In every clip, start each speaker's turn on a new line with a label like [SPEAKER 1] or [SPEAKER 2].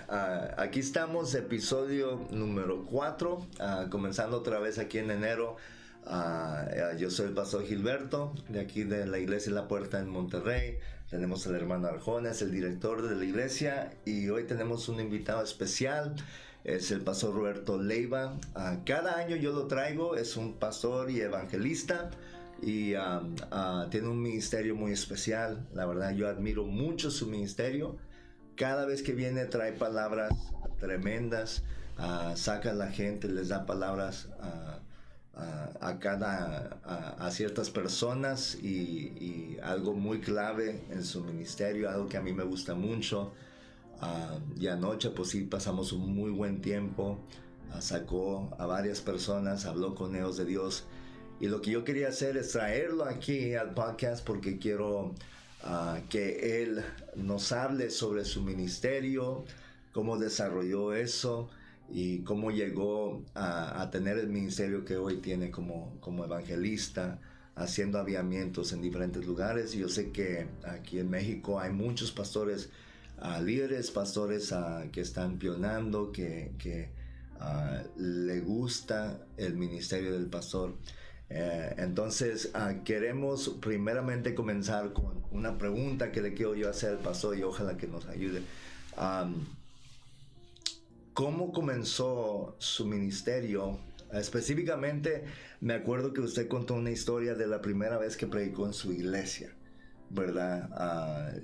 [SPEAKER 1] Aquí estamos, episodio número 4, comenzando otra vez aquí en enero. Yo soy el pastor Gilberto, de aquí de la iglesia La Puerta en Monterrey. Tenemos al hermano Arjones, el director de la iglesia, y hoy tenemos un invitado especial, es el pastor Roberto Leiva. Cada año yo lo traigo, es un pastor y evangelista, y tiene un ministerio muy especial. La verdad, yo admiro mucho su ministerio. Cada vez que viene trae palabras tremendas, saca a la gente, les da palabras a ciertas personas, y algo muy clave en su ministerio, algo que a mí me gusta mucho. Y anoche pues sí pasamos un muy buen tiempo. Sacó a varias personas, habló con ellos de Dios, y lo que yo quería hacer es traerlo aquí al podcast porque quiero que él nos hable sobre su ministerio, cómo desarrolló eso y cómo llegó a tener el ministerio que hoy tiene como evangelista, haciendo avivamientos en diferentes lugares. Y yo sé que aquí en México hay muchos pastores, líderes, pastores que están pionando, que le gusta el ministerio del pastor. Entonces queremos primeramente comenzar con una pregunta que le quiero yo hacer al pastor, y ojalá que nos ayude. ¿Cómo comenzó su ministerio? Específicamente me acuerdo que usted contó una historia de la primera vez que predicó en su iglesia, ¿verdad?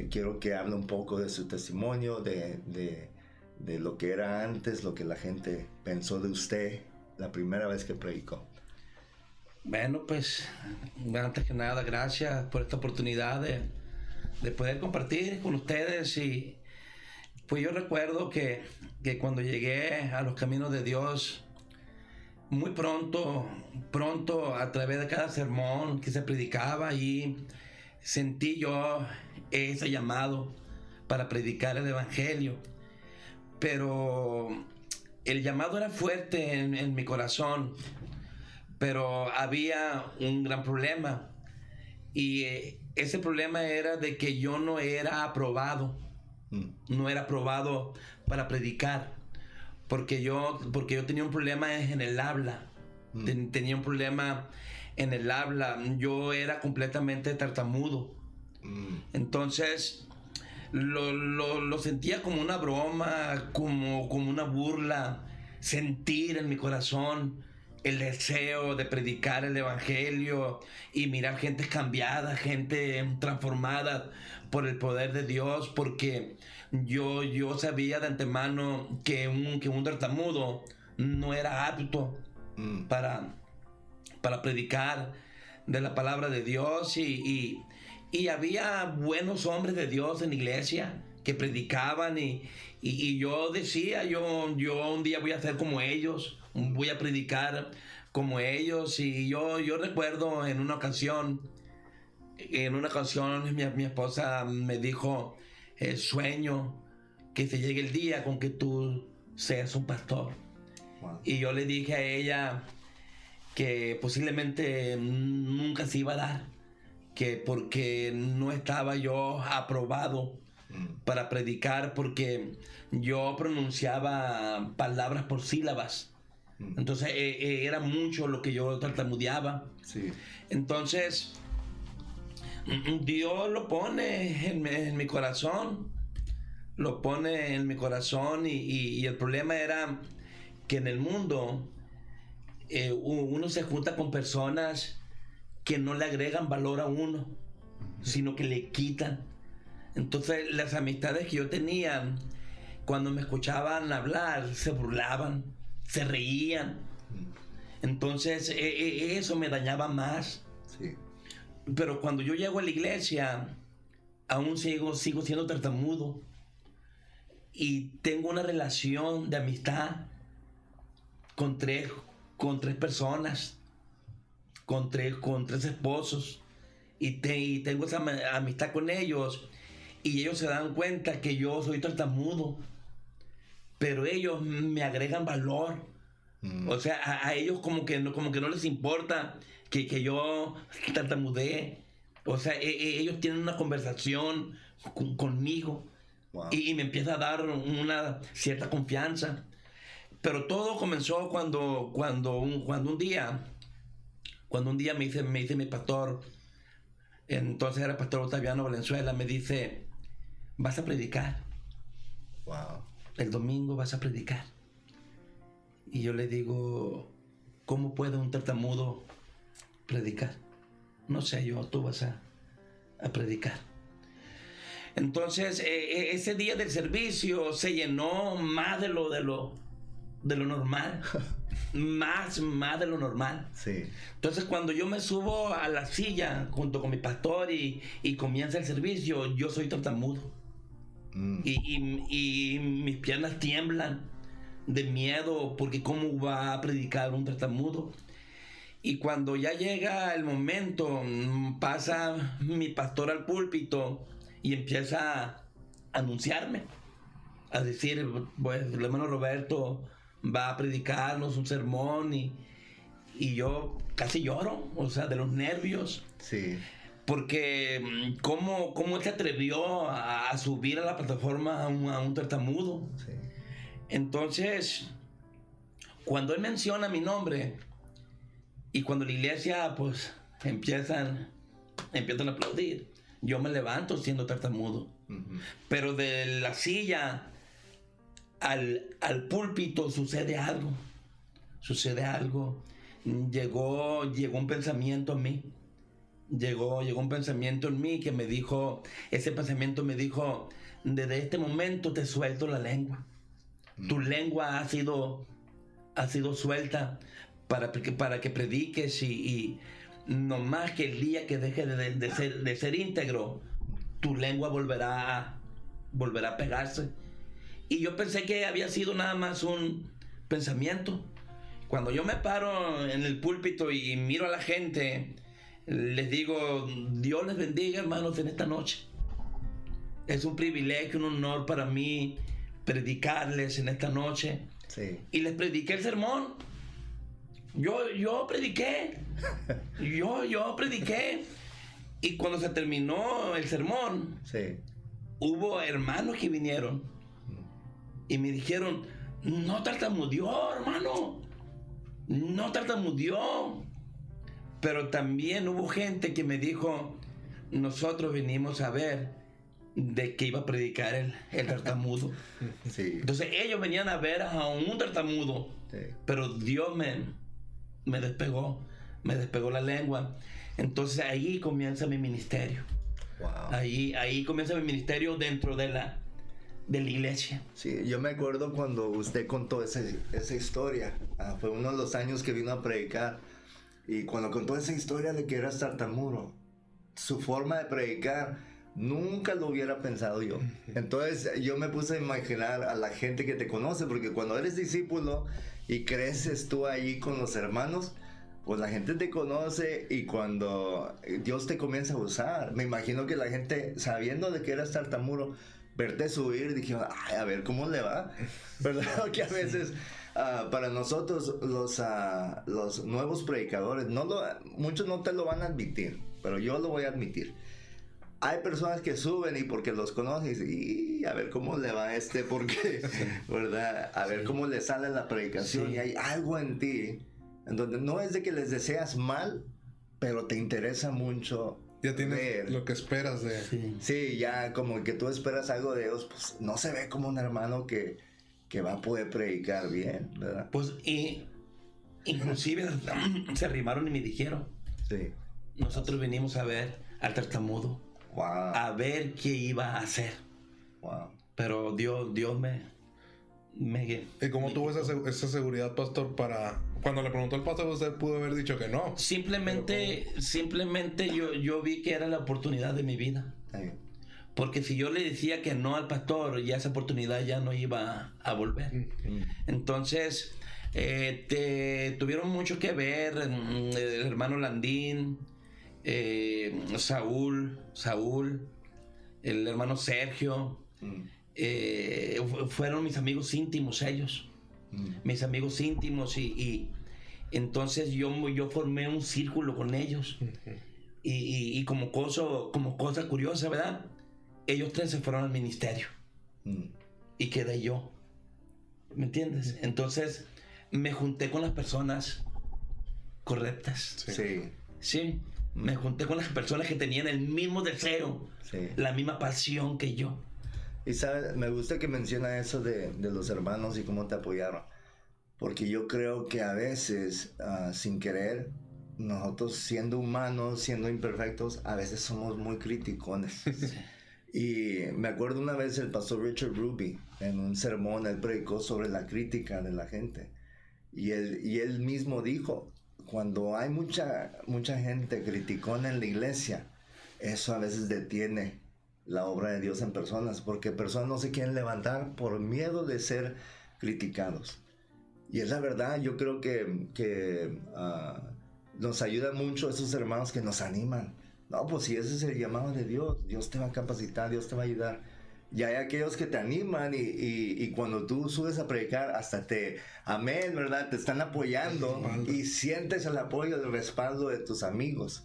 [SPEAKER 1] Quiero que hable un poco de su testimonio, de lo que era antes, lo que la gente pensó de usted la primera vez que predicó.
[SPEAKER 2] Bueno, pues antes que nada, gracias por esta oportunidad de poder compartir con ustedes. Y pues yo recuerdo que cuando llegué a los caminos de Dios, muy pronto, a través de cada sermón que se predicaba, y sentí yo ese llamado para predicar el evangelio. Pero el llamado era fuerte en mi corazón. Pero había un gran problema, y ese problema era de que yo no era aprobado. No era aprobado para predicar, porque yo tenía un problema en el habla. Tenía un problema en el habla. Yo era completamente tartamudo. Entonces lo sentía como una broma, como una burla. Sentir en mi corazón el deseo de predicar el evangelio y mirar gente cambiada, gente transformada por el poder de Dios, porque yo sabía de antemano que un tartamudo no era apto para predicar de la palabra de Dios. Y había buenos hombres de Dios en la iglesia que predicaban, y yo decía, yo un día voy a ser como ellos, voy a predicar como ellos. Y yo recuerdo en una ocasión mi esposa me dijo: sueño que se llegue el día con que tú seas un pastor. Wow. Y yo le dije a ella que posiblemente nunca se iba a dar, que porque no estaba yo aprobado para predicar, porque yo pronunciaba palabras por sílabas. Entonces era mucho lo que yo tartamudeaba. Sí. Entonces Dios lo pone en mi corazón. Lo pone en mi corazón, y el problema era que en el mundo uno se junta con personas que no le agregan valor a uno, sino que le quitan. Entonces las amistades que yo tenía, cuando me escuchaban hablar, se burlaban, se reían. Entonces eso me dañaba más. Sí. Pero cuando yo llego a la iglesia, aún sigo siendo tartamudo, y tengo una relación de amistad con tres personas, con tres esposos, y tengo esa amistad con ellos, y ellos se dan cuenta que yo soy tartamudo, pero ellos me agregan valor. O sea, a ellos como que no les importa que yo tartamudee. O sea, ellos tienen una conversación conmigo.
[SPEAKER 1] Wow.
[SPEAKER 2] Y me empieza a dar una cierta confianza. Pero todo comenzó cuando un día me dice mi pastor, entonces era pastor Otaviano Valenzuela, me dice, vas a predicar.
[SPEAKER 1] Wow.
[SPEAKER 2] El domingo vas a predicar. Y yo le digo, ¿cómo puede un tartamudo predicar? No sé, tú vas a predicar. Entonces, ese día del servicio se llenó más de lo normal. más de lo normal.
[SPEAKER 1] Sí.
[SPEAKER 2] Entonces, cuando yo me subo a la silla junto con mi pastor y comienza el servicio, yo soy tartamudo. Y mis piernas tiemblan de miedo porque cómo va a predicar un tartamudo. Y cuando ya llega el momento, pasa mi pastor al púlpito y empieza a anunciarme, a decir, pues el hermano Roberto va a predicarnos un sermón, y yo casi lloro, o sea, de los nervios.
[SPEAKER 1] Sí.
[SPEAKER 2] Porque cómo él se atrevió a subir a la plataforma a un tartamudo.
[SPEAKER 1] Sí.
[SPEAKER 2] Entonces, cuando él menciona mi nombre y cuando la iglesia pues empiezan a aplaudir, yo me levanto siendo tartamudo.
[SPEAKER 1] Uh-huh.
[SPEAKER 2] Pero de la silla al púlpito sucede algo. Llegó un pensamiento a mí. Llegó un pensamiento en mí que me dijo, ese pensamiento me dijo, desde este momento te suelto la lengua. Tu lengua ha sido suelta para que prediques, y no más que el día que deje de ser íntegro, tu lengua volverá a pegarse. Y yo pensé que había sido nada más un pensamiento. Cuando yo me paro en el púlpito y miro a la gente, les digo, Dios les bendiga, hermanos, en esta noche. Es un privilegio, un honor para mí predicarles en esta noche.
[SPEAKER 1] Sí.
[SPEAKER 2] Y les prediqué el sermón. Yo prediqué. Yo prediqué. Y cuando se terminó el sermón,
[SPEAKER 1] Sí.
[SPEAKER 2] hubo hermanos que vinieron y me dijeron, no tartamudeó, hermano. No tartamudeó. Pero también hubo gente que me dijo, nosotros vinimos a ver de qué iba a predicar el tartamudo.
[SPEAKER 1] Sí.
[SPEAKER 2] Entonces ellos venían a ver a un tartamudo.
[SPEAKER 1] Sí.
[SPEAKER 2] Pero Dios me despegó la lengua. Entonces ahí comienza mi ministerio.
[SPEAKER 1] Wow.
[SPEAKER 2] Ahí comienza mi ministerio dentro de la iglesia.
[SPEAKER 1] Sí, yo me acuerdo cuando usted contó esa historia. Fue uno de los años que vino a predicar. Y cuando contó esa historia de que eras tartamudo, su forma de predicar, nunca lo hubiera pensado yo. Entonces yo me puse a imaginar a la gente que te conoce, porque cuando eres discípulo y creces tú ahí con los hermanos, pues la gente te conoce, y cuando Dios te comienza a usar, me imagino que la gente, sabiendo de que eras tartamudo, verte subir, dijeron, ay, a ver cómo le va, ¿verdad? Que a veces para nosotros los nuevos predicadores, muchos no te lo van a admitir, pero yo lo voy a admitir. Hay personas que suben y porque los conoces, y a ver cómo le va porque, ¿verdad? A ver cómo le sale la predicación, y hay algo en ti en donde no es de que les deseas mal, pero te interesa mucho.
[SPEAKER 3] Ya tienes lo que esperas de...
[SPEAKER 1] Sí, ya como que tú esperas algo de ellos, pues no se ve como un hermano que va a poder predicar bien, ¿verdad?
[SPEAKER 2] Pues inclusive se arrimaron y me dijeron,
[SPEAKER 1] sí,
[SPEAKER 2] nosotros venimos a ver al tartamudo.
[SPEAKER 1] Wow.
[SPEAKER 2] A ver qué iba a hacer.
[SPEAKER 1] Wow.
[SPEAKER 2] Pero Dios me
[SPEAKER 3] ¿Y cómo tuvo esa seguridad, pastor, para... Cuando le preguntó al pastor, usted pudo haber dicho que no?
[SPEAKER 2] Simplemente yo vi que era la oportunidad de mi vida.
[SPEAKER 1] Sí.
[SPEAKER 2] Porque si yo le decía que no al pastor, ya esa oportunidad ya no iba a volver. Entonces, tuvieron mucho que ver el hermano Landín, Saúl, el hermano Sergio. Fueron mis amigos íntimos ellos. Mis amigos íntimos, y entonces yo formé un círculo con ellos. Y como cosa curiosa, ¿verdad? Ellos tres se fueron al ministerio. y quedé yo. ¿Me entiendes? Entonces me junté con las personas correctas.
[SPEAKER 1] Sí.
[SPEAKER 2] Sí, me junté con las personas que tenían el mismo deseo, la misma pasión que yo.
[SPEAKER 1] Y sabes, me gusta que menciona eso de los hermanos y cómo te apoyaron. Porque yo creo que a veces, sin querer, nosotros siendo humanos, siendo imperfectos, a veces somos muy criticones. Y me acuerdo una vez el pastor Richard Ruby, en un sermón, él predicó sobre la crítica de la gente. Y él mismo dijo, cuando hay mucha gente criticona en la iglesia, eso a veces detiene la obra de Dios en personas, porque personas no se quieren levantar por miedo de ser criticados. Y es la verdad, yo creo que nos ayuda mucho esos hermanos que nos animan. No, pues si ese es el llamado de Dios, Dios te va a capacitar, Dios te va a ayudar. Y hay aquellos que te animan y cuando tú subes a predicar, hasta amén, ¿verdad? Te están apoyando y sientes el apoyo, el respaldo de tus amigos,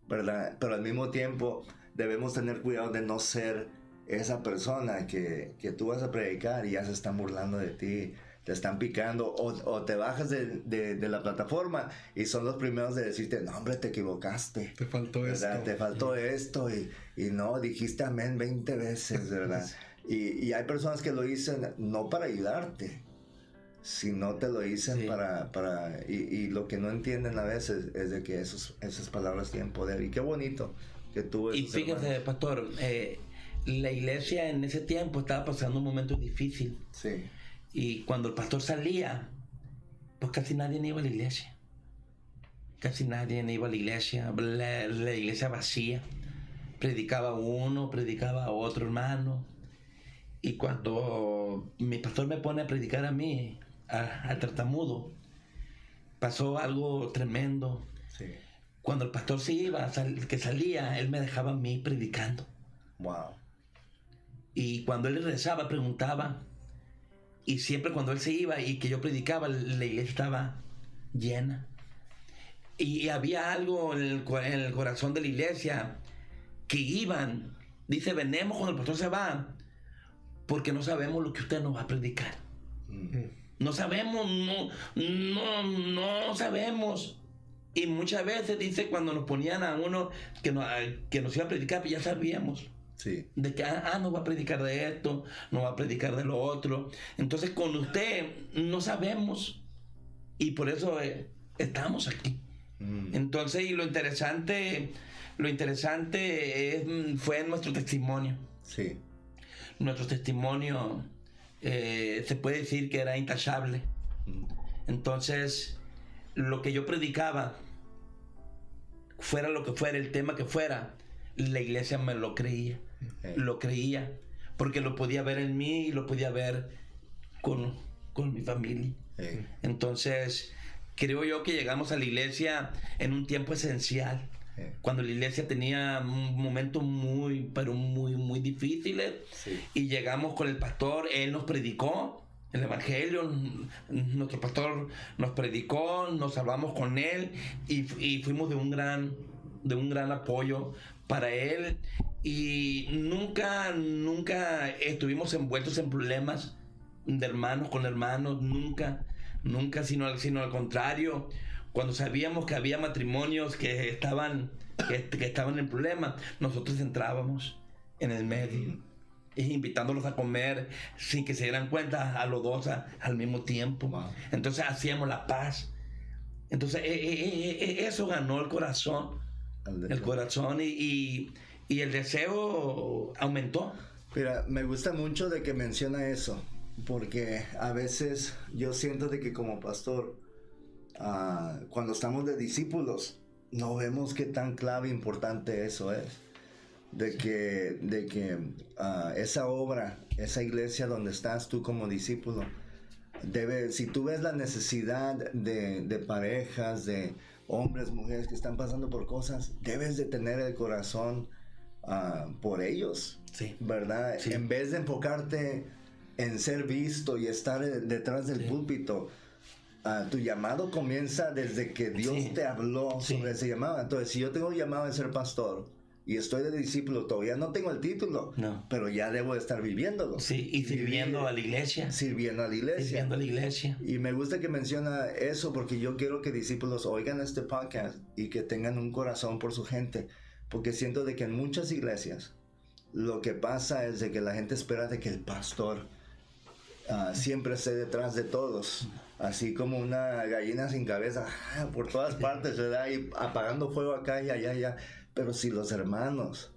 [SPEAKER 1] ¿verdad? Pero al mismo tiempo debemos tener cuidado de no ser esa persona que tú vas a predicar y ya se están burlando de ti, te están picando o te bajas de la plataforma y son los primeros de decirte, no hombre, te equivocaste.
[SPEAKER 3] Te faltó
[SPEAKER 1] ¿verdad?
[SPEAKER 3] esto.
[SPEAKER 1] Te faltó esto y no, dijiste amén 20 veces, ¿verdad? Y hay personas que lo dicen no para ayudarte, sino te lo dicen y lo que no entienden a veces es de que esas palabras tienen poder. Y qué bonito que tú...
[SPEAKER 2] Y fíjate, hermanos, pastor, la iglesia en ese tiempo estaba pasando un momento difícil.
[SPEAKER 1] Sí.
[SPEAKER 2] Y cuando el pastor salía, pues casi nadie iba a la iglesia. Casi nadie iba a la iglesia. La iglesia vacía. Predicaba uno, predicaba otro hermano. Y cuando mi pastor me pone a predicar a mí, al tartamudo, pasó algo tremendo.
[SPEAKER 1] Sí.
[SPEAKER 2] Cuando el pastor se iba, que salía, él me dejaba a mí predicando.
[SPEAKER 1] Wow.
[SPEAKER 2] Y cuando él regresaba, preguntaba. Y siempre cuando él se iba y que yo predicaba, la iglesia estaba llena. Y había algo en el corazón de la iglesia que iban. Dice, venemos cuando el pastor se va, porque no sabemos lo que usted nos va a predicar. No sabemos, no sabemos. Y muchas veces dice, cuando nos ponían a uno que nos iba a predicar, pues ya sabíamos.
[SPEAKER 1] Sí.
[SPEAKER 2] De que, no va a predicar de esto, no va a predicar de lo otro. Entonces con usted no sabemos. Y por eso estamos aquí. Entonces, y lo interesante fue nuestro testimonio.
[SPEAKER 1] Sí.
[SPEAKER 2] Nuestro testimonio se puede decir que era intachable. Entonces, lo que yo predicaba, fuera lo que fuera, el tema que fuera, la iglesia me lo creía. Lo creía, porque lo podía ver en mí y lo podía ver con mi familia. Entonces, creo yo que llegamos a la iglesia en un tiempo esencial, cuando la iglesia tenía momentos muy difíciles, y llegamos con el pastor, él nos predicó el evangelio, nuestro pastor nos predicó, nos salvamos con él y fuimos de un gran apoyo para él, y nunca estuvimos envueltos en problemas de hermanos con hermanos, nunca, sino al contrario. Cuando sabíamos que había matrimonios que estaban en problemas, nosotros entrábamos en el medio, invitándolos a comer sin que se dieran cuenta a los dos al mismo tiempo. Wow. Entonces hacíamos la paz. Entonces eso ganó el corazón. El corazón y el deseo aumentó.
[SPEAKER 1] Mira, me gusta mucho de que menciona eso, porque a veces yo siento de que como pastor, cuando estamos de discípulos, no vemos qué tan clave e importante eso es. De que esa obra, esa iglesia donde estás tú como discípulo, si tú ves la necesidad de parejas, de hombres, mujeres que están pasando por cosas, debes de tener el corazón por ellos, ¿verdad? Sí. En vez de enfocarte en ser visto y estar detrás del púlpito, tu llamado comienza desde que Dios te habló sobre ese llamado. Entonces, si yo tengo llamado de ser pastor, y estoy de discípulo, todavía no tengo el título,
[SPEAKER 2] No.
[SPEAKER 1] pero ya debo de estar viviéndolo.
[SPEAKER 2] Sí, y sirviendo a la iglesia.
[SPEAKER 1] Sirviendo a la iglesia.
[SPEAKER 2] Sirviendo a la iglesia.
[SPEAKER 1] Y me gusta que menciona eso porque yo quiero que discípulos oigan este podcast y que tengan un corazón por su gente, porque siento de que en muchas iglesias lo que pasa es de que la gente espera de que el pastor siempre esté detrás de todos, así como una gallina sin cabeza, por todas partes, ¿verdad? Y apagando fuego acá y allá. Pero si los hermanos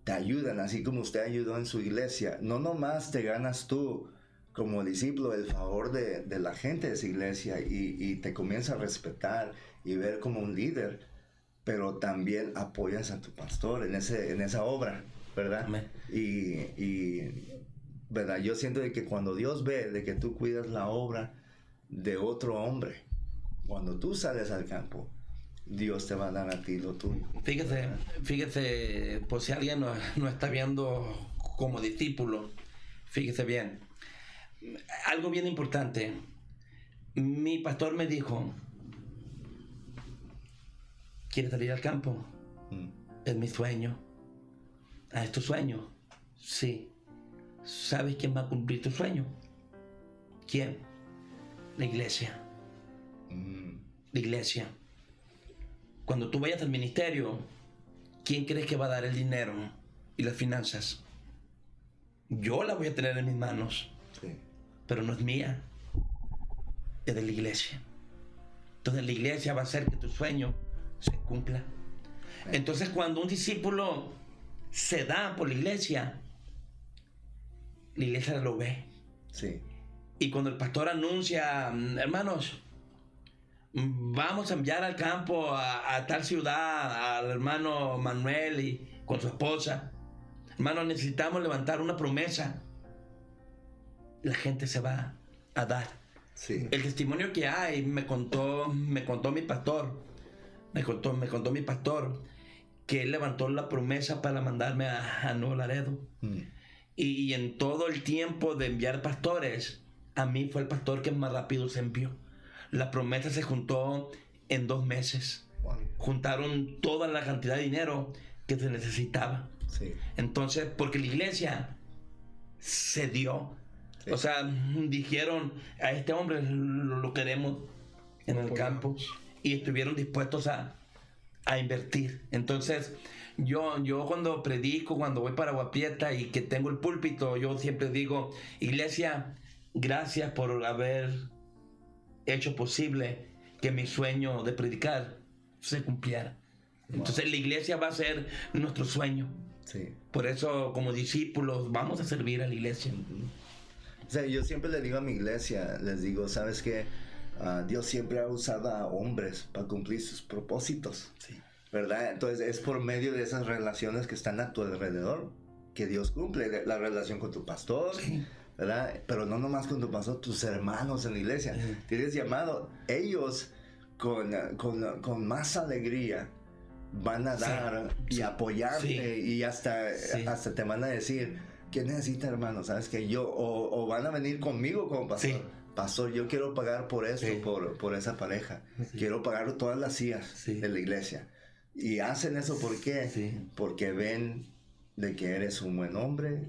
[SPEAKER 1] te ayudan, así como usted ayudó en su iglesia, no nomás te ganas tú como discípulo el favor de la gente de esa iglesia y te comienza a respetar y ver como un líder, pero también apoyas a tu pastor en esa obra, ¿verdad?
[SPEAKER 2] Amén.
[SPEAKER 1] Y ¿verdad? Yo siento de que cuando Dios ve de que tú cuidas la obra de otro hombre, cuando tú sales al campo, Dios te va a dar a ti lo tuyo.
[SPEAKER 2] Fíjese, por si alguien no está viendo como discípulo, fíjese bien. Algo bien importante. Mi pastor me dijo, ¿quieres salir al campo? Es mi sueño. ¿Es tu sueño? Sí. ¿Sabes quién va a cumplir tu sueño? ¿Quién? La iglesia. La iglesia. Cuando tú vayas al ministerio, ¿quién crees que va a dar el dinero y las finanzas? Yo la voy a tener en mis manos,
[SPEAKER 1] Sí.
[SPEAKER 2] pero no es mía, es de la iglesia. Entonces la iglesia va a hacer que tu sueño se cumpla. Entonces cuando un discípulo se da por la iglesia lo ve.
[SPEAKER 1] Sí.
[SPEAKER 2] Y cuando el pastor anuncia, hermanos, vamos a enviar al campo a tal ciudad al hermano Manuel y con su esposa, hermanos, necesitamos levantar una promesa, la gente se va a dar.
[SPEAKER 1] Sí.
[SPEAKER 2] El testimonio que hay me contó mi pastor, me contó mi pastor que él levantó la promesa para mandarme a Nuevo Laredo. Y en todo el tiempo de enviar pastores, a mí fue el pastor que más rápido se envió. La promesa se juntó en 2 meses.
[SPEAKER 1] Wow.
[SPEAKER 2] Juntaron toda la cantidad de dinero que se necesitaba.
[SPEAKER 1] Sí.
[SPEAKER 2] Entonces, porque la iglesia se dio. Sí. O sea, dijeron, a este hombre lo queremos en el campo. Y estuvieron dispuestos a invertir. Entonces, yo cuando predico, cuando voy para Agua Prieta y que tengo el púlpito, yo siempre digo, iglesia, gracias por haber hecho posible que mi sueño de predicar se cumpliera. Wow. Entonces la iglesia va a ser nuestro sueño.
[SPEAKER 1] Sí.
[SPEAKER 2] Por eso, como discípulos, vamos a servir a la iglesia.
[SPEAKER 1] O sea, yo siempre le digo a mi iglesia, les digo, ¿sabes qué? Dios siempre ha usado a hombres para cumplir sus propósitos.
[SPEAKER 2] Sí.
[SPEAKER 1] ¿Verdad? Entonces es por medio de esas relaciones que están a tu alrededor que Dios cumple la relación con tu pastor, sí. ¿Verdad? Pero no nomás con tu pastor, tus hermanos en la iglesia. Sí. Tienes llamado, ellos con más alegría van a dar y apoyarte y hasta te van a decir, ¿qué necesita, hermano? ¿Sabes? Que yo, o van a venir conmigo como pastor. Sí. Pastor, yo quiero pagar por esto, por esa pareja. Sí. Quiero pagar todas las sillas de la iglesia. Y hacen eso ¿por qué? Sí. Porque ven de que eres un buen hombre,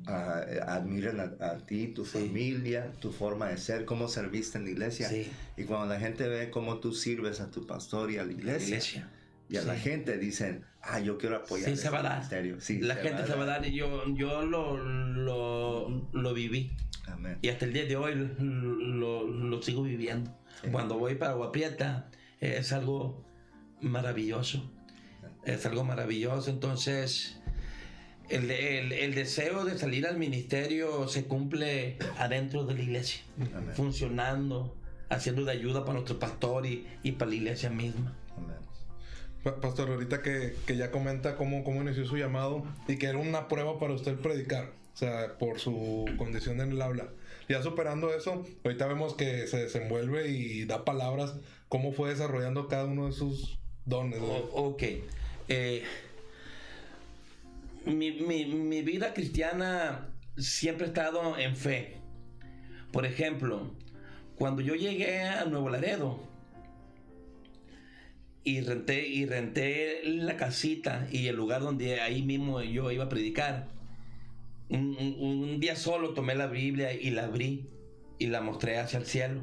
[SPEAKER 1] admiran a ti, tu familia, tu forma de ser, cómo serviste en la iglesia. Sí. Y cuando la gente ve cómo tú sirves a tu pastor y a la iglesia. Y a la gente dicen, yo quiero apoyar
[SPEAKER 2] este ministerio. Sí, la gente se va a dar. Y yo lo viví.
[SPEAKER 1] Amén.
[SPEAKER 2] Y hasta el día de hoy lo sigo viviendo. Sí. Cuando voy para Agua Prieta es algo maravilloso. Es algo maravilloso. Entonces, el deseo de salir al ministerio se cumple adentro de la iglesia. Amén. Funcionando, haciendo de ayuda para nuestro pastor y para la iglesia misma.
[SPEAKER 3] Amén. Pastor, ahorita que ya comenta cómo inició su llamado y que era una prueba para usted predicar, o sea, por su condición en el habla. Ya superando eso, ahorita vemos que se desenvuelve y da palabras. ¿Cómo fue desarrollando cada uno de sus dones?
[SPEAKER 2] Ok. Mi vida cristiana siempre ha estado en fe. Por ejemplo, cuando yo llegué a Nuevo Laredo, y renté la casita y el lugar donde ahí mismo yo iba a predicar. Un día solo tomé la Biblia y la abrí y la mostré hacia el cielo.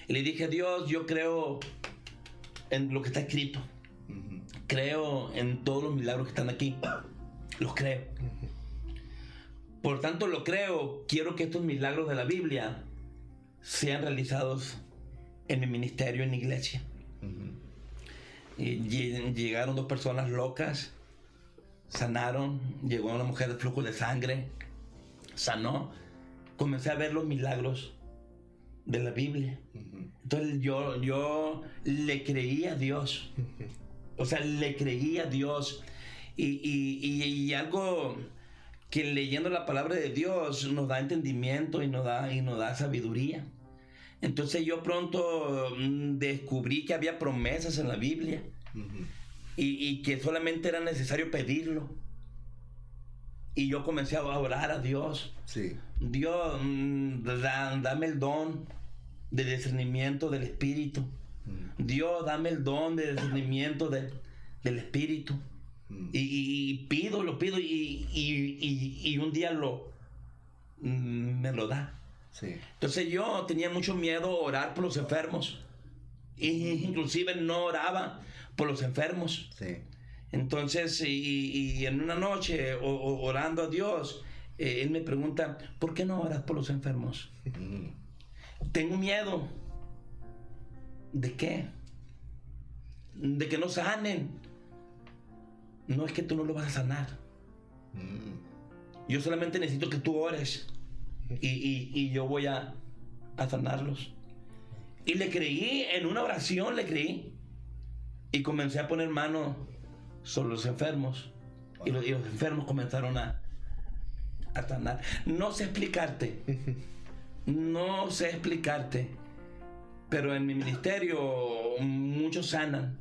[SPEAKER 2] Y le dije, Dios, yo creo en lo que está escrito. Creo en todos los milagros que están aquí. Los creo. Por tanto, lo creo. Quiero que estos milagros de la Biblia sean realizados en mi ministerio, en mi iglesia. Y llegaron 2 personas locas, sanaron. Llegó una mujer de flujo de sangre, sanó. Comencé a ver los milagros de la Biblia. Entonces yo le creí a Dios. O sea, le creí a Dios. Y algo que leyendo la palabra de Dios nos da entendimiento y nos da sabiduría. Entonces yo pronto descubrí que había promesas en la Biblia y que solamente era necesario pedirlo. Y yo comencé a orar a Dios.
[SPEAKER 1] Sí.
[SPEAKER 2] Dios, dame el don de discernimiento del Espíritu. Dios, dame el don de discernimiento del Espíritu. Y lo pido y un día me lo da.
[SPEAKER 1] Sí.
[SPEAKER 2] Entonces yo tenía mucho miedo a orar por los enfermos. Inclusive no oraba por los enfermos.
[SPEAKER 1] Sí.
[SPEAKER 2] Entonces, y en una noche orando a Dios, Él me pregunta, ¿por qué no oras por los enfermos? Tengo miedo. ¿De qué? De que no sanen. No, es que tú no lo vas a sanar. Yo solamente necesito que tú ores y yo voy a sanarlos. Y le creí, en una oración le creí. Y comencé a poner mano sobre los enfermos. Y los enfermos comenzaron a sanar. No sé explicarte. No sé explicarte. Pero en mi ministerio muchos sanan.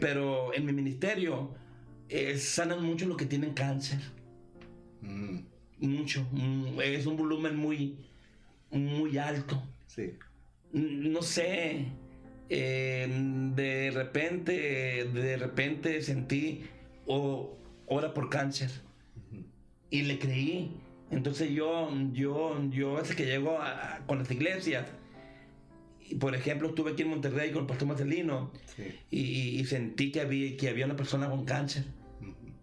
[SPEAKER 2] Pero en mi ministerio sanan mucho los que tienen cáncer. Mucho. Es un volumen muy alto.
[SPEAKER 1] Sí.
[SPEAKER 2] No sé. De repente sentí ora por cáncer. Y le creí. Entonces yo a veces que llego con las iglesias, por ejemplo, estuve aquí en Monterrey con el pastor Marcelino. Sí. y sentí que había una persona con cáncer.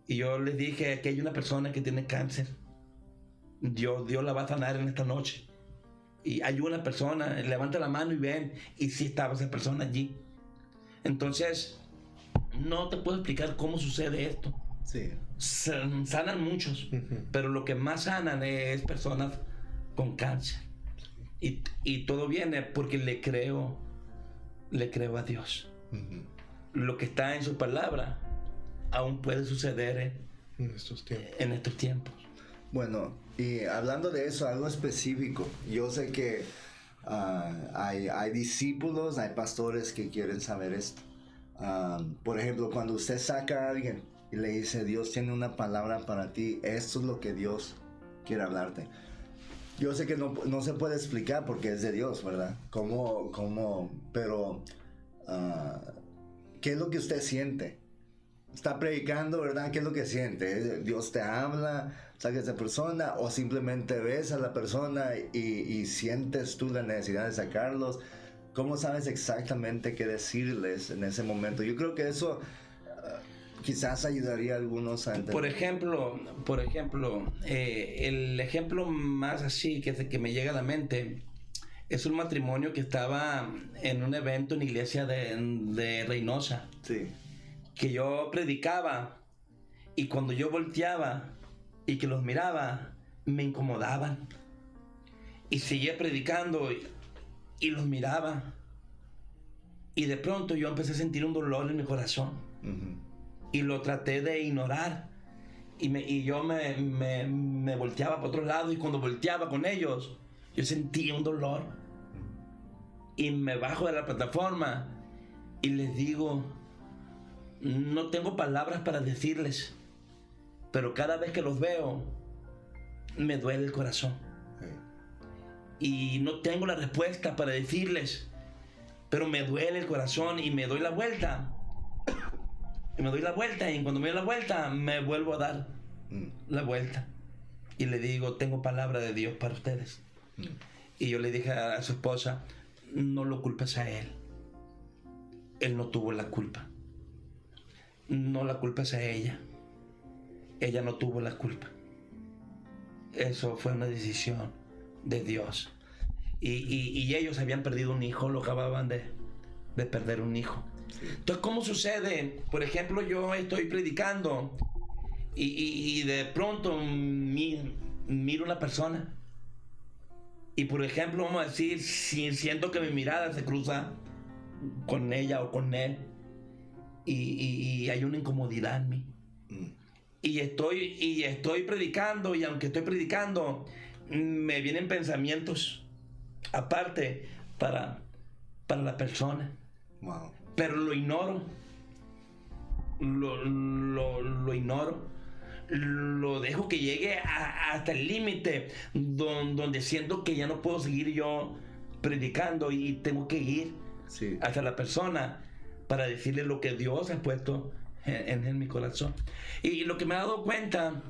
[SPEAKER 2] Y yo les dije que hay una persona que tiene cáncer. Dios la va a sanar en esta noche. Y hay una persona, levanta la mano y ven. Y sí estaba esa persona allí. Entonces, no te puedo explicar cómo sucede esto.
[SPEAKER 1] Sí.
[SPEAKER 2] Sanan muchos, pero lo que más sanan es personas con cáncer. Y todo viene porque le creo a Dios. Lo que está en su palabra aún puede suceder en estos tiempos.
[SPEAKER 1] Bueno, y hablando de eso, algo específico. Yo sé que hay discípulos, hay pastores que quieren saber esto. Por ejemplo, cuando usted saca a alguien y le dice, Dios tiene una palabra para ti, esto es lo que Dios quiere hablarte. Yo sé que no se puede explicar porque es de Dios, ¿verdad? Pero ¿qué es lo que usted siente? Está predicando, ¿verdad? ¿Qué es lo que siente? ¿Dios te habla, saca a esa persona? ¿O simplemente ves a la persona y sientes tú la necesidad de sacarlos? ¿Cómo sabes exactamente qué decirles en ese momento? Yo creo que eso quizás ayudaría a algunos a entender.
[SPEAKER 2] Por ejemplo, el ejemplo más así que me llega a la mente es un matrimonio que estaba en un evento en la iglesia de Reynosa.
[SPEAKER 1] Sí.
[SPEAKER 2] Que yo predicaba y cuando yo volteaba y que los miraba, me incomodaban. Y seguía predicando y los miraba. Y de pronto yo empecé a sentir un dolor en mi corazón. Y lo traté de ignorar. Y yo me volteaba para otro lado y cuando volteaba con ellos, yo sentía un dolor. Y me bajo de la plataforma y les digo, no tengo palabras para decirles, pero cada vez que los veo, me duele el corazón. Y no tengo la respuesta para decirles, pero me duele el corazón y me doy la vuelta. Y me doy la vuelta, y cuando me doy la vuelta, me vuelvo a dar la vuelta. Y le digo, tengo palabra de Dios para ustedes. Y yo le dije a su esposa, no lo culpes a él. Él no tuvo la culpa. No la culpes a ella. Ella no tuvo la culpa. Eso fue una decisión de Dios. Y ellos habían perdido un hijo, lo acababan de perder un hijo. Entonces, ¿cómo sucede? Por ejemplo, yo estoy predicando y de pronto miro una persona y, por ejemplo, vamos a decir, si siento que mi mirada se cruza con ella o con él y hay una incomodidad en mí y estoy predicando, y aunque estoy predicando me vienen pensamientos aparte para la persona.
[SPEAKER 1] Wow.
[SPEAKER 2] Pero lo ignoro. Lo ignoro. Lo dejo que llegue hasta el límite donde siento que ya no puedo seguir yo predicando y tengo que ir hacia la persona para decirle lo que Dios ha puesto en mi corazón. Y lo que me he dado cuenta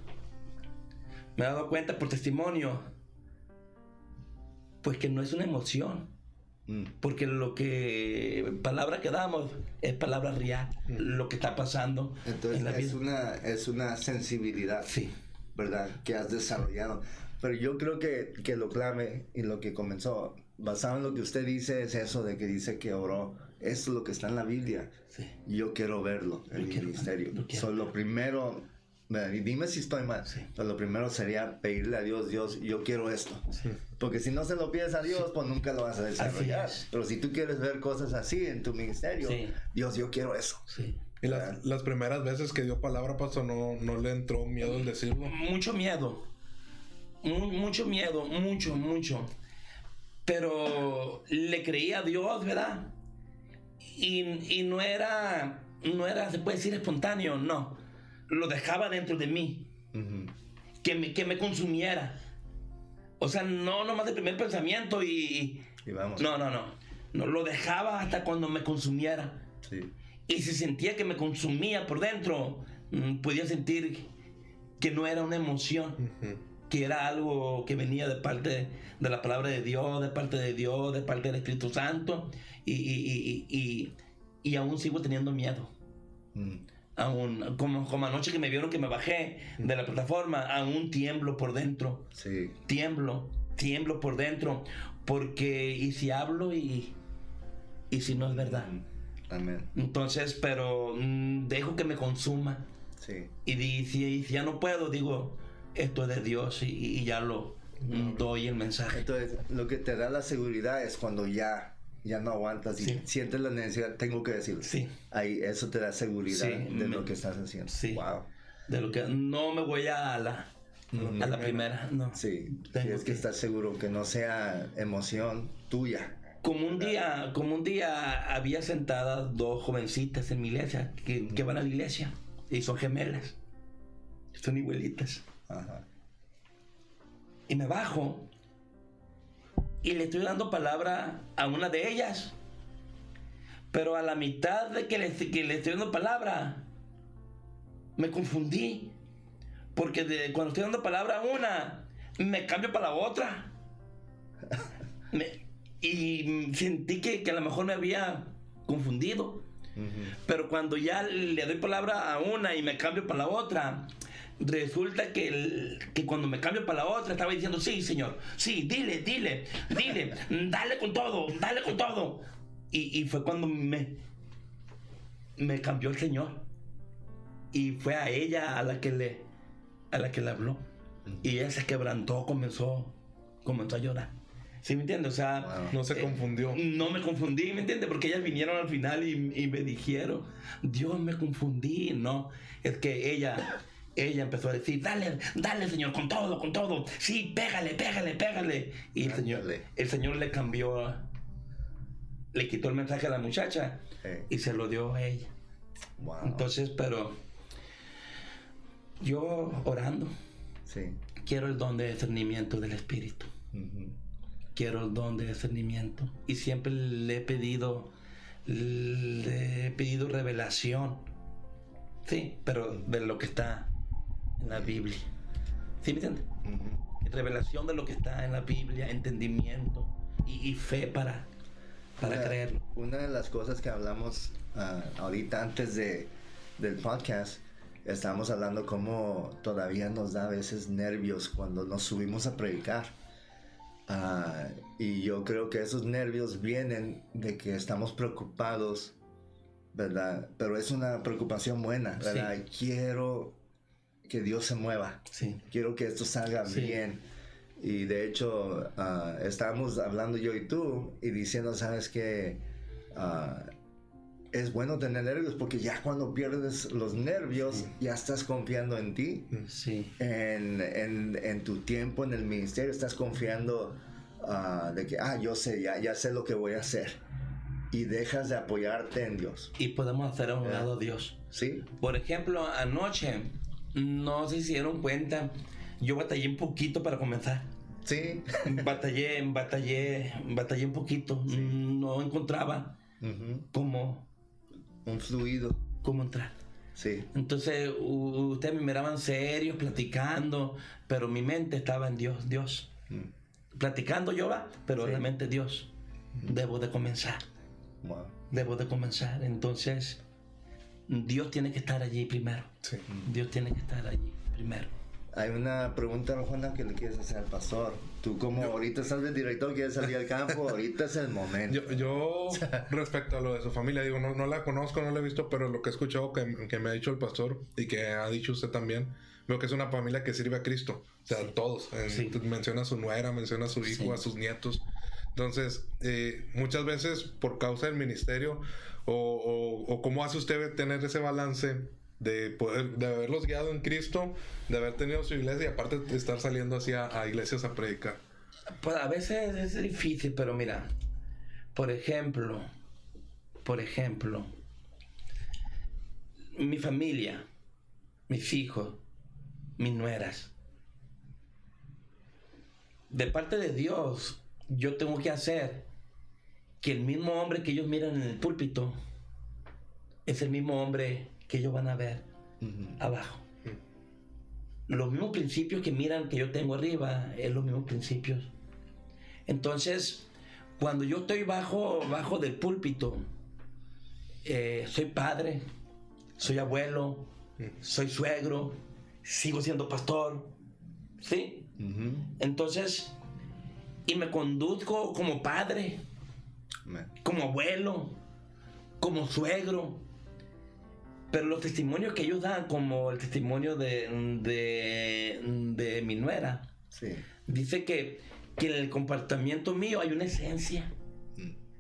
[SPEAKER 2] por testimonio, pues que no es una emoción. Porque palabra que damos es palabra real, lo que está pasando.
[SPEAKER 1] Entonces
[SPEAKER 2] en la vida.
[SPEAKER 1] Es una sensibilidad, ¿verdad? Que has desarrollado. Pero yo creo que lo clave y lo que comenzó, basado en lo que usted dice, es eso de que dice que oró. Eso es lo que está en la Biblia.
[SPEAKER 2] Sí.
[SPEAKER 1] Yo quiero verlo en mi ministerio. Lo primero, y dime si estoy mal, pero lo primero sería pedirle a Dios, yo quiero esto. Porque si no se lo pides a Dios, pues nunca lo vas a desarrollar. Pero si tú quieres ver cosas así en tu ministerio, Dios, yo quiero eso.
[SPEAKER 3] Y las primeras veces que dio palabra, pastor, no le entró miedo el decirlo.
[SPEAKER 2] Mucho miedo. Mucho miedo, mucho. Pero le creía a Dios, ¿verdad? Y no era, se puede decir, espontáneo, no. Lo dejaba dentro de mí. Que me consumiera. O sea, no nomás el primer pensamiento y
[SPEAKER 1] vamos.
[SPEAKER 2] No, lo dejaba hasta cuando me consumiera. Y si sentía que me consumía por dentro, podía sentir que no era una emoción, que era algo que venía de parte de la palabra de Dios, de parte del Espíritu Santo, y aún sigo teniendo miedo. Aún, como anoche que me vieron que me bajé de la plataforma, aún tiemblo por dentro. Tiemblo por dentro, porque y si hablo y si no es verdad.
[SPEAKER 1] Amén.
[SPEAKER 2] Entonces, pero dejo que me consuma. Y si ya no puedo, digo, esto es de Dios, y ya lo doy el mensaje.
[SPEAKER 1] Entonces, lo que te da la seguridad es cuando ya no aguantas y sientes la necesidad, tengo que decirlo. Ahí, eso te da seguridad de lo que estás haciendo. Wow.
[SPEAKER 2] De lo que no me voy a la primera, no.
[SPEAKER 1] Tienes que estar seguro que no sea emoción tuya.
[SPEAKER 2] Como un día había sentadas dos jovencitas en mi iglesia que van a la iglesia y son gemelas, son igualitas. Y me bajo y le estoy dando palabra a una de ellas, pero a la mitad de que le estoy dando palabra me confundí, porque cuando estoy dando palabra a una me cambio para la otra. Y sentí que a lo mejor me había confundido. Pero cuando ya le doy palabra a una y me cambio para la otra, resulta que cuando me cambio para la otra estaba diciendo, sí, Señor, sí, dile, dale con todo. Y fue cuando me cambió el Señor. Y fue a ella a la que le habló. Y ella se quebrantó, comenzó a llorar. ¿Sí me entiendes? O sea,
[SPEAKER 3] no se confundió.
[SPEAKER 2] No me confundí, ¿me entiendes? Porque ellas vinieron al final y me dijeron, Dios, me confundí. No, es que ella empezó a decir, dale, Señor, con todo. Sí, pégale. Y el Señor le cambió, le quitó el mensaje a la muchacha y se lo dio a ella. Entonces, pero yo orando, quiero el don de discernimiento del Espíritu. quiero el don de discernimiento. Y siempre le he pedido revelación. Sí, pero de lo que está en la Biblia. ¿Sí me entiendes? Revelación de lo que está en la Biblia, entendimiento y fe para creerlo.
[SPEAKER 1] Una de las cosas que hablamos ahorita antes del podcast, estábamos hablando cómo todavía nos da a veces nervios cuando nos subimos a predicar. Y yo creo que esos nervios vienen de que estamos preocupados, ¿verdad? Pero es una preocupación buena, ¿verdad? Sí. Quiero que Dios se mueva. Sí. Quiero que esto salga bien. Y de hecho, estábamos hablando yo y tú y diciendo, ¿sabes qué? Es bueno tener nervios porque ya cuando pierdes los nervios, ya estás confiando en ti. Sí. En tu tiempo en el ministerio estás confiando de que, yo sé, ya sé lo que voy a hacer. Y dejas de apoyarte en Dios.
[SPEAKER 2] Y podemos hacer a un lado a Dios.
[SPEAKER 1] Sí.
[SPEAKER 2] Por ejemplo, anoche, no sé si se dieron cuenta, yo batallé un poquito para comenzar.
[SPEAKER 1] Sí.
[SPEAKER 2] batallé un poquito. Sí. No encontraba como
[SPEAKER 1] un fluido.
[SPEAKER 2] Cómo entrar.
[SPEAKER 1] Sí.
[SPEAKER 2] Entonces, ustedes me miraban serios, platicando, pero mi mente estaba en Dios. Platicando yo, pero realmente Dios. Debo de comenzar.
[SPEAKER 1] Wow.
[SPEAKER 2] Debo de comenzar. Entonces, Dios tiene que estar allí primero.
[SPEAKER 3] Sí.
[SPEAKER 2] Dios tiene que estar allí primero.
[SPEAKER 1] Hay una pregunta, Juana, que le quieres hacer al pastor. Tú como ahorita estás de director, quieres salir al campo, ahorita es el momento.
[SPEAKER 3] Yo respecto a lo de su familia, digo, no la conozco, no la he visto, pero lo que he escuchado que me ha dicho el pastor y que ha dicho usted también, veo que es una familia que sirve a Cristo. O sea, todos. Menciona a su nuera, menciona a su hijo, a sus nietos. Entonces, muchas veces por causa del ministerio o cómo hace usted tener ese balance de haberlos guiado en Cristo, de haber tenido su iglesia y aparte de estar saliendo a iglesias a predicar.
[SPEAKER 2] Pues a veces es difícil, pero mira, por ejemplo, mi familia, mis hijos, mis nueras, de parte de Dios, yo tengo que hacer que el mismo hombre que ellos miran en el púlpito es el mismo hombre que ellos van a ver abajo. Los mismos principios que miran que yo tengo arriba, es los mismos principios. Entonces, cuando yo estoy bajo del púlpito, soy padre, soy abuelo, soy suegro, sigo siendo pastor, ¿sí? Entonces, y me conduzco como padre, como abuelo, como suegro. Pero los testimonios que ellos dan, como el testimonio de mi nuera, dice que en el comportamiento mío hay una esencia.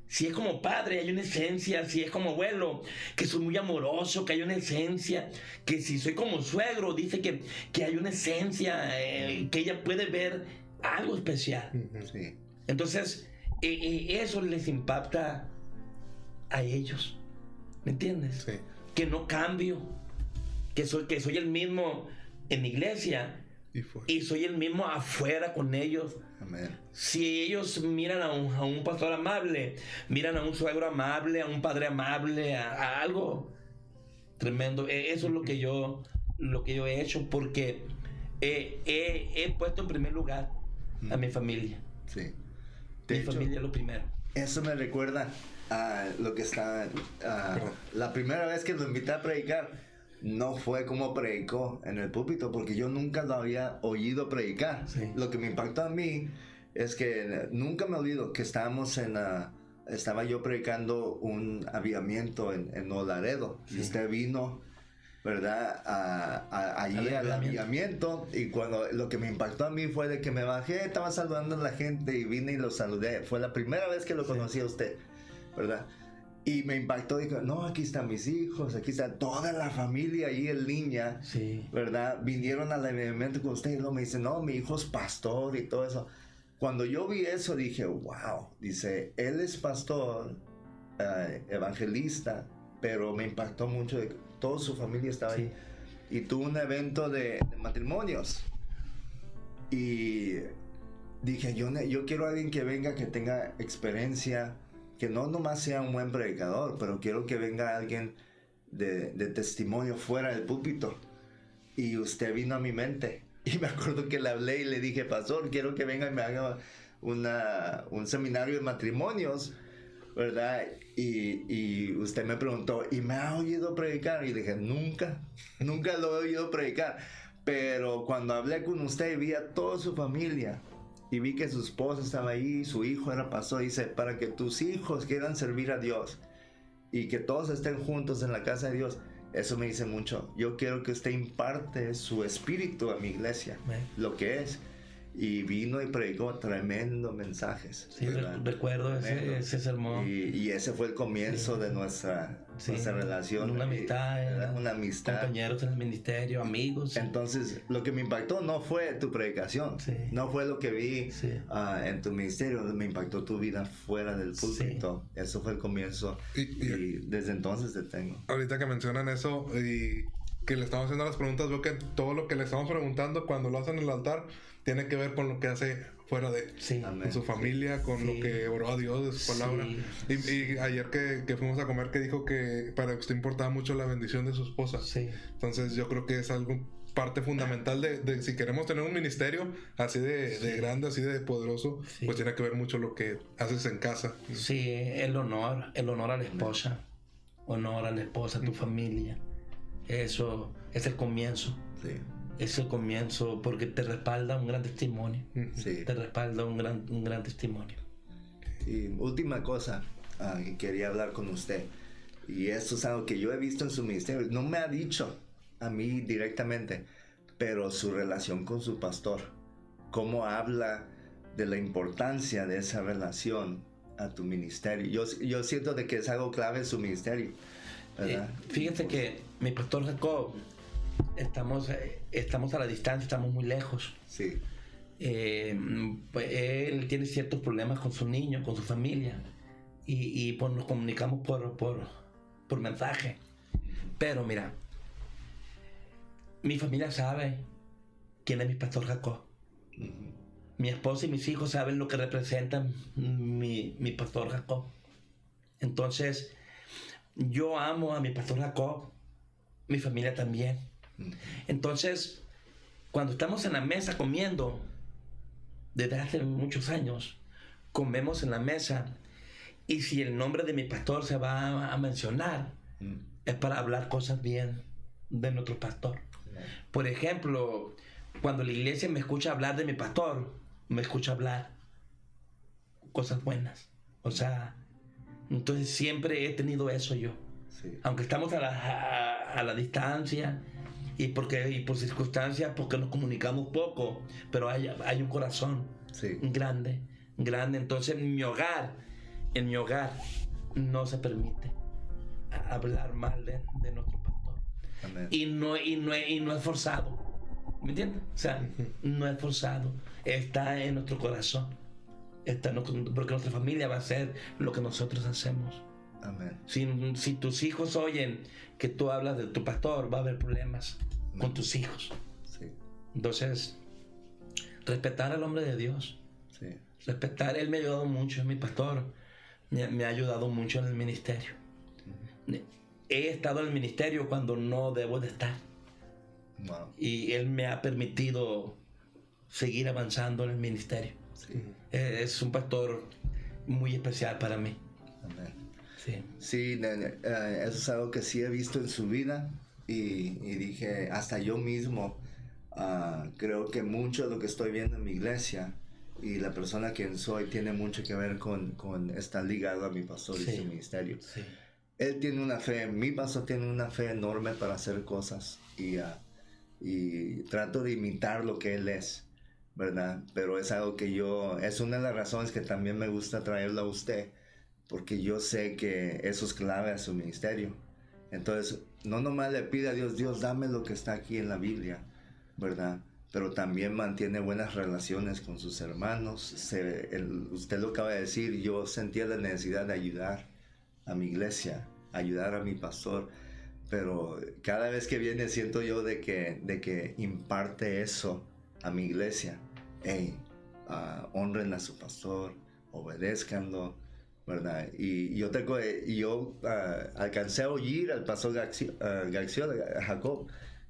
[SPEAKER 2] Si es como padre, hay una esencia. Si es como abuelo, que soy muy amoroso, que hay una esencia. Que si soy como suegro, dice que hay una esencia, que ella puede ver algo especial.
[SPEAKER 1] Sí.
[SPEAKER 2] Entonces, eso les impacta a ellos. ¿Me entiendes?
[SPEAKER 3] Sí.
[SPEAKER 2] Que no cambio, que soy el mismo en la iglesia y soy el mismo afuera con ellos.
[SPEAKER 1] Amén.
[SPEAKER 2] Si ellos miran a un pastor amable, miran a un suegro amable, a un padre amable, a algo tremendo. Eso es lo que yo he hecho, porque he puesto en primer lugar a mi familia.
[SPEAKER 1] Sí.
[SPEAKER 2] Mi familia es lo primero.
[SPEAKER 1] Eso me recuerda a lo que está... la primera vez que lo invité a predicar, no fue como predicó en el púlpito, porque yo nunca lo había oído predicar. Sí. Lo que me impactó a mí es que nunca me olvido que estaba yo predicando un avivamiento en Nuevo Laredo. Sí. Y usted vino, ¿verdad? Allí al avivamiento, y cuando lo que me impactó a mí fue de que me bajé, estaba saludando a la gente y vine y lo saludé. Fue la primera vez que lo conocí a usted, ¿verdad? Y me impactó, dijo, no, aquí están mis hijos, aquí está toda la familia ahí en línea, ¿verdad? Vinieron al avivamiento con usted y luego me dice, no, mi hijo es pastor y todo eso. Cuando yo vi eso dije, wow, dice, él es pastor, evangelista, pero me impactó mucho de que toda su familia estaba ahí. Y tuvo un evento de matrimonios. Y dije, yo quiero a alguien que venga, que tenga experiencia, que no nomás sea un buen predicador, pero quiero que venga alguien de testimonio fuera del púlpito. Y usted vino a mi mente. Y me acuerdo que le hablé y le dije, pastor, quiero que venga y me haga un seminario de matrimonios, ¿verdad? Y usted me preguntó, ¿y me ha oído predicar? Y dije, nunca lo he oído predicar. Pero cuando hablé con usted y vi a toda su familia, y vi que su esposa estaba ahí, su hijo era pastor, dice, para que tus hijos quieran servir a Dios y que todos estén juntos en la casa de Dios, eso me dice mucho. Yo quiero que usted imparte su espíritu a mi iglesia, lo que es. Y vino y predicó tremendo mensajes.
[SPEAKER 2] Sí, recuerdo ese sermón.
[SPEAKER 1] Y ese fue el comienzo de nuestra relación.
[SPEAKER 2] Una amistad.
[SPEAKER 1] Una amistad.
[SPEAKER 2] Compañeros en el ministerio, amigos.
[SPEAKER 1] Entonces, lo que me impactó no fue tu predicación.
[SPEAKER 2] Sí.
[SPEAKER 1] No fue lo que vi en tu ministerio. Me impactó tu vida fuera del púlpito. Sí. Eso fue el comienzo. Y desde entonces te tengo.
[SPEAKER 3] Ahorita que mencionan eso y que le estamos haciendo las preguntas, veo que todo lo que le estamos preguntando cuando lo hacen en el altar tiene que ver con lo que hace fuera de con su familia, con lo que oró a Dios de su palabra. Y ayer que fuimos a comer, que dijo que para usted importaba mucho la bendición de su esposa. Entonces yo creo que es algo parte fundamental de si queremos tener un ministerio así de grande, así de poderoso, pues tiene que ver mucho lo que haces en casa.
[SPEAKER 2] Sí, el honor a la esposa, a tu familia. Eso es el comienzo. Es el comienzo porque te respalda un gran testimonio. Te respalda un gran testimonio.
[SPEAKER 1] Y última cosa que quería hablar con usted. Y esto es algo que yo he visto en su ministerio. No me ha dicho a mí directamente, pero su relación con su pastor. Cómo habla de la importancia de esa relación a tu ministerio. Yo siento de que es algo clave en su ministerio.
[SPEAKER 2] Fíjate que mi pastor Jacob, estamos a la distancia, estamos muy lejos.
[SPEAKER 1] Sí.
[SPEAKER 2] Pues él tiene ciertos problemas con su niño, con su familia, y pues nos comunicamos por mensaje. Pero mira, mi familia sabe quién es mi pastor Jacob. Mi esposa y mis hijos saben lo que representa mi pastor Jacob. Entonces, yo amo a mi pastor Jacob, mi familia también. Entonces, cuando estamos en la mesa comiendo, desde hace muchos años, comemos en la mesa, y si el nombre de mi pastor se va a mencionar, es para hablar cosas bien de nuestro pastor. Por ejemplo, cuando la iglesia me escucha hablar de mi pastor, me escucha hablar cosas buenas. O sea, entonces siempre he tenido eso yo. Aunque estamos a la distancia y por circunstancias, porque nos comunicamos poco, pero hay un corazón grande. Entonces en mi hogar no se permite hablar mal de nuestro pastor. Amén. Y no es forzado, ¿me entiendes? O sea, no es forzado, está en nuestro corazón, porque nuestra familia va a hacer lo que nosotros hacemos.
[SPEAKER 1] Amén.
[SPEAKER 2] Si tus hijos oyen que tú hablas de tu pastor, va a haber problemas con tus hijos. Entonces, respetar al hombre de Dios. Respetar, él me ha ayudado mucho, es mi pastor, me ha ayudado mucho en el ministerio. He estado en el ministerio cuando no debo de estar. Y él me ha permitido seguir avanzando en el ministerio. Es un pastor muy especial para mí.
[SPEAKER 1] Amén. Sí, eso es algo que sí he visto en su vida, y dije, hasta yo mismo creo que mucho de lo que estoy viendo en mi iglesia y la persona quien soy tiene mucho que ver con estar ligado a mi pastor y su ministerio. Él tiene una fe, mi pastor tiene una fe enorme para hacer cosas, y trato de imitar lo que él es, ¿verdad? Pero es algo que es una de las razones que también me gusta traerlo a usted, porque yo sé que eso es clave a su ministerio. Entonces, no nomás le pide a Dios, dame lo que está aquí en la Biblia, ¿verdad? Pero también mantiene buenas relaciones con sus hermanos. Usted lo acaba de decir, yo sentía la necesidad de ayudar a mi iglesia, ayudar a mi pastor, pero cada vez que viene siento yo de que imparte eso a mi iglesia. Hey, honren a su pastor, obedézcanlo, ¿verdad? Y yo alcancé a oír al pastor García, Jacob.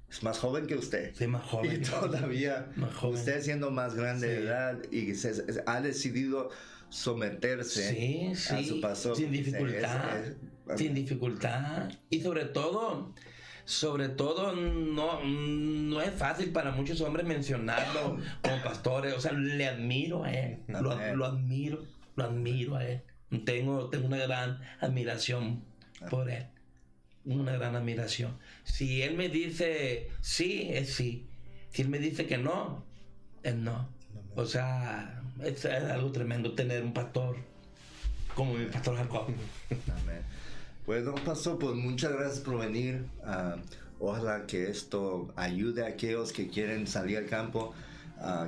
[SPEAKER 1] Es más joven que usted.
[SPEAKER 2] Sí, más joven.
[SPEAKER 1] Y todavía
[SPEAKER 2] más joven.
[SPEAKER 1] Usted siendo más grande de edad y ha decidido someterse a su pastor.
[SPEAKER 2] Sin dificultad. Sin dificultad. Y sobre todo no es fácil para muchos hombres mencionarlo como pastores. O sea, le admiro a él. Lo admiro a él. Tengo una gran admiración por él. Una gran admiración. Si él me dice sí, es sí. Si él me dice que no, es no. O sea, es algo tremendo tener un pastor como mi pastor Jacob.
[SPEAKER 1] Amén. Bueno, pastor, pues muchas gracias por venir. Ojalá que esto ayude a aquellos que quieren salir al campo.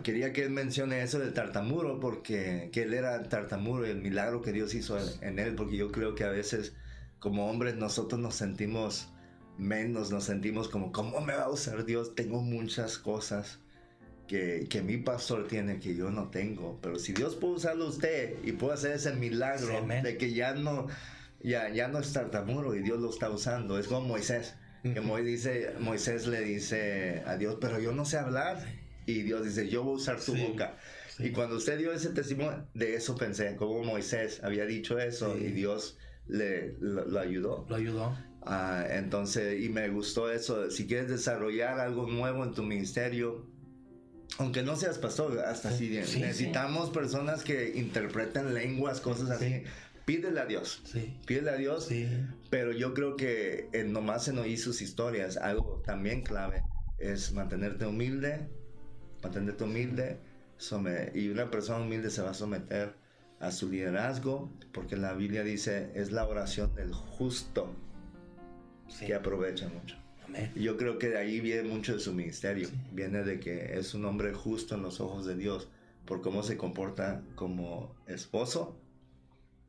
[SPEAKER 1] Quería que él mencione eso del tartamudo, porque que él era tartamudo y el milagro que Dios hizo en él, porque yo creo que a veces como hombres nosotros nos sentimos menos, nos sentimos como, ¿cómo me va a usar Dios? Tengo muchas cosas que mi pastor tiene que yo no tengo, pero si Dios puede usarlo a usted y puede hacer ese milagro de que ya no es tartamudo y Dios lo está usando, es como Moisés, que Moisés le dice a Dios, pero yo no sé hablar, y Dios dice, yo voy a usar tu boca. Y cuando usted dio ese testimonio, de eso pensé, como Moisés había dicho eso y Dios lo ayudó.
[SPEAKER 2] Lo ayudó.
[SPEAKER 1] Entonces, y me gustó eso. Si quieres desarrollar algo nuevo en tu ministerio, aunque no seas pastor, hasta si necesitamos personas que interpreten lenguas, cosas así. Pídele a Dios. Pídele a Dios. Pero yo creo que nomás en oír sus historias, algo también clave es mantenerte humilde. Y una persona humilde se va a someter a su liderazgo, porque la Biblia dice, es la oración del justo que aprovecha mucho.
[SPEAKER 2] Amén.
[SPEAKER 1] Y yo creo que de ahí viene mucho de su ministerio. Viene de que es un hombre justo en los ojos de Dios, por cómo se comporta como esposo,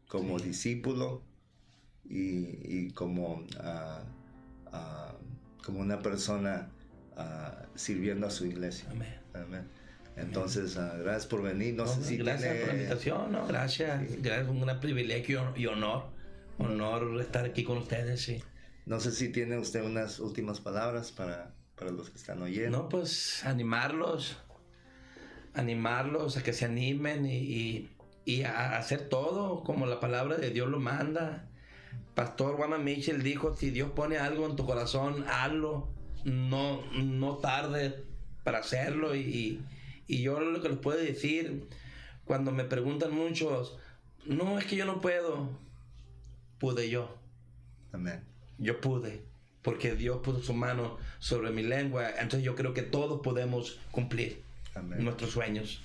[SPEAKER 1] como discípulo y como una persona sirviendo a su iglesia.
[SPEAKER 2] Amén.
[SPEAKER 1] Amén. Entonces, gracias por venir.
[SPEAKER 2] Gracias por la invitación. Gracias. Gracias, un gran privilegio y honor estar aquí con ustedes. Sí.
[SPEAKER 1] No sé si tiene usted unas últimas palabras para los que están oyendo.
[SPEAKER 2] No, pues animarlos a que se animen y a hacer todo como la palabra de Dios lo manda. Pastor Juan Mitchell dijo, si Dios pone algo en tu corazón, hazlo. No tarde para hacerlo. Y yo lo que les puedo decir, cuando me preguntan muchos, no, es que yo no puedo, pude yo.
[SPEAKER 1] Amén.
[SPEAKER 2] Yo pude, porque Dios puso su mano sobre mi lengua. Entonces yo creo que todos podemos cumplir nuestros sueños.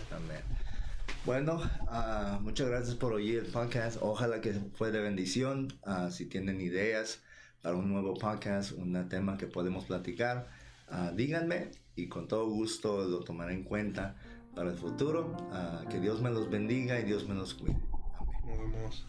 [SPEAKER 1] Amén. Bueno, muchas gracias por oír el podcast. Ojalá que fue de bendición. Si tienen ideas para un nuevo podcast, un tema que podemos platicar, díganme y con todo gusto lo tomaré en cuenta para el futuro. Que Dios me los bendiga y Dios me los cuide. Amén.
[SPEAKER 3] Nos vemos.